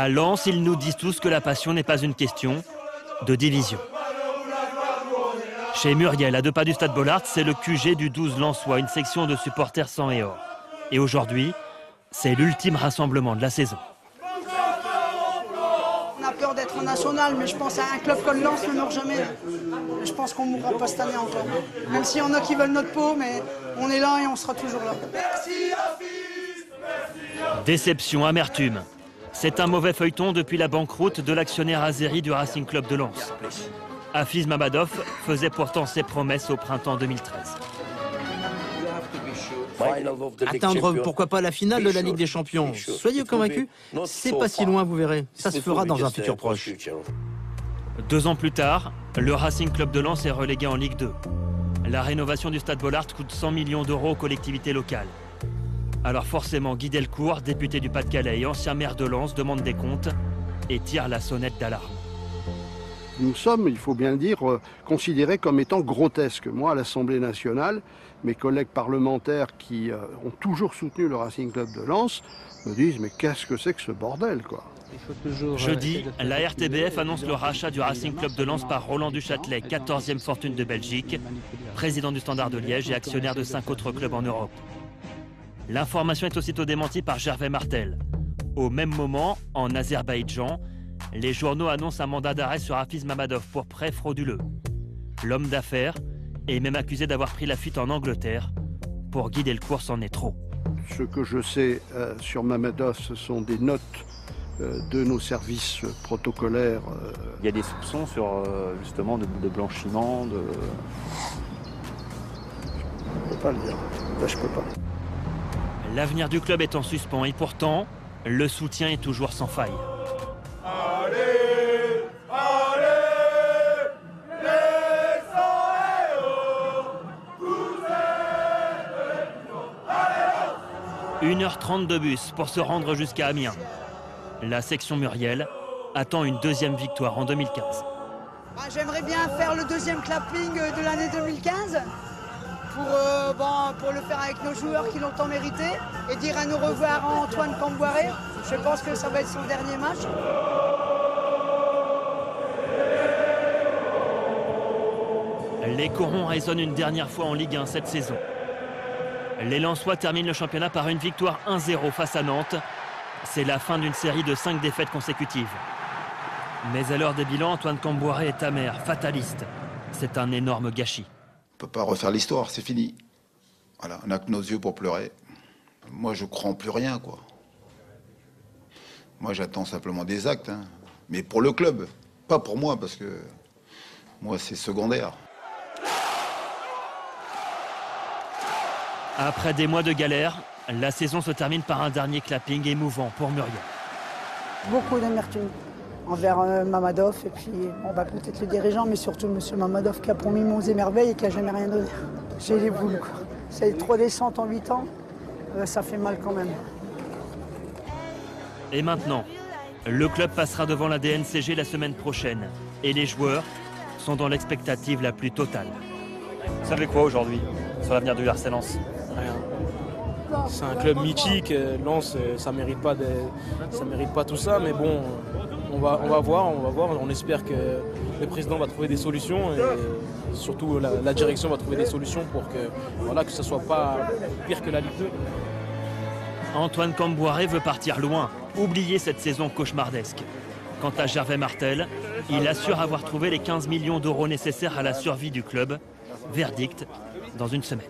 À Lens, ils nous disent tous que la passion n'est pas une question de division. Chez Muriel, à 2 pas du stade Bollaert, c'est le QG du 12 lensois, une section de supporters sang et or. Et aujourd'hui, c'est l'ultime rassemblement de la saison. On a peur d'être en national, mais je pense à un club comme Lens ne meurt jamais. Je pense qu'on ne mourra pas cette année encore. Même s'il y en a qui veulent notre peau, mais on est là et on sera toujours là. Déception, amertume. C'est un mauvais feuilleton depuis la banqueroute de l'actionnaire azéri du Racing Club de Lens. Hafiz Mamadov faisait pourtant ses promesses au printemps 2013. Atteindre pourquoi pas la finale de la Ligue des Champions. Soyez convaincus, c'est pas si loin, vous verrez. Ça se fera dans un futur proche. 2 ans plus tard, le Racing Club de Lens est relégué en Ligue 2. La rénovation du stade Bollaert coûte 100 millions d'euros aux collectivités locales. Alors forcément, Guy Delcourt, député du Pas-de-Calais et ancien maire de Lens, demande des comptes et tire la sonnette d'alarme. Nous sommes, il faut bien le dire, considérés comme étant grotesques. Moi, à l'Assemblée nationale, mes collègues parlementaires qui ont toujours soutenu le Racing Club de Lens me disent « mais qu'est-ce que c'est que ce bordel, quoi ?» Jeudi, la RTBF annonce le rachat du Racing Club de Lens par Roland Duchâtelet, 14e fortune de Belgique, président du Standard de Liège et actionnaire de 5 autres clubs en Europe. L'information est aussitôt démentie par Gervais Martel. Au même moment, en Azerbaïdjan, les journaux annoncent un mandat d'arrêt sur Hafiz Mamadov pour prêt frauduleux. L'homme d'affaires est même accusé d'avoir pris la fuite en Angleterre. Pour Guy Delcourt, c'en est trop. Ce que je sais sur Mamadov, ce sont des notes de nos services protocolaires. Il y a des soupçons sur justement de blanchiment, de... Je ne peux pas le dire. Là, je peux pas. L'avenir du club est en suspens et pourtant, le soutien est toujours sans faille. Allez, allez, les 1h30 de bus pour se rendre jusqu'à Amiens. La section Muriel attend une 2e victoire en 2015. J'aimerais bien faire le 2e clapping de l'année 2015 pour le faire avec nos joueurs qui l'ont tant mérité et dire à nous revoir à Antoine Camboiré. Je pense que ça va être son dernier match. Les Corons résonnent une dernière fois en Ligue 1 cette saison. Les Lensois terminent le championnat par une victoire 1-0 face à Nantes. C'est la fin d'une série de 5 défaites consécutives. Mais à l'heure des bilans, Antoine Camboiré est amer, fataliste. C'est un énorme gâchis. On ne peut pas refaire l'histoire, c'est fini. Voilà, on n'a que nos yeux pour pleurer. Moi, je crois en plus rien, quoi. Moi, j'attends simplement des actes, hein. Mais pour le club, pas pour moi, parce que moi, c'est secondaire. Après des mois de galère, la saison se termine par un dernier clapping émouvant pour Muriel. Beaucoup d'amertume envers Mamadov et puis peut-être le dirigeant, mais surtout M. Mamadov qui a promis monts et merveilles et qui n'a jamais rien donné. J'ai les boules, quoi. C'est 3 descentes en 8 ans, ça fait mal quand même. Et maintenant, le club passera devant la DNCG la semaine prochaine et les joueurs sont dans l'expectative la plus totale. Vous savez quoi aujourd'hui sur l'avenir du RC Lens? Rien. C'est un club mythique, Lens, ça mérite pas tout ça, mais bon, on va voir, on espère que le président va trouver des solutions et surtout la direction va trouver des solutions pour que ce soit pas pire que la Ligue 2. Antoine Camboiré veut partir loin, oublier cette saison cauchemardesque. Quant à Gervais Martel, il assure avoir trouvé les 15 millions d'euros nécessaires à la survie du club. Verdict dans une semaine.